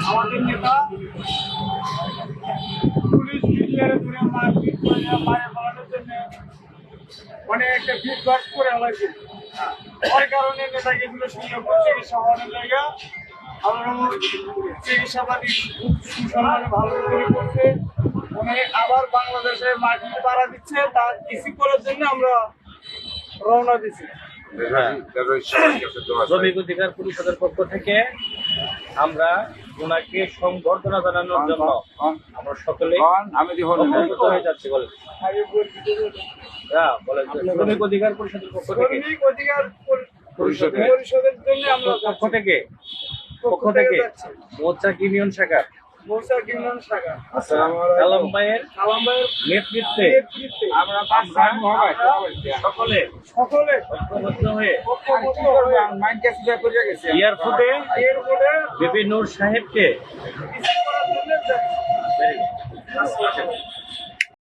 আমাদের নেতা পুলিশ মিডিয়ারে ধরে মারপিট করে মারে ফেলানোর জন্য অনেক একটা ফিডব্যাক করে হয়েছে। ওই কারণে নেতাকে এগুলো সিঙ্গাপুর চিকিৎসা হওয়ার জায়গা আমরা চিকিৎসাপাতি খুব সুসম্মানে ভালো করে করছে। উনি আবার বাংলাদেশের মাটিতে পাড়া দিচ্ছে, তার রিসিভ করার জন্য আমরা রওনা দিচ্ছি। শ্রমিক অধিকার পরিষদের পক্ষ থেকে আমরা ওনাকে সংবর্ধনা জানানোর জন্য আমরা সকলে অবগত হয়ে যাচ্ছি। বলেন বলেন শ্রমিক অধিকার পরিষদের পক্ষ থেকে শ্রমিক অধিকার পরিষদের জন্য আমরা পক্ষ থেকে মোর্চা ইউনিয়ন শাখা মৌসাক ইউনিয়ন শাখা কালাম ভাইয়ের নেতৃত্বে আমরা সকলে ঐক্যবদ্ধ হয়ে এয়ারপোর্টে বিপি নূর সাহেবকে রিসিভ করার জন্য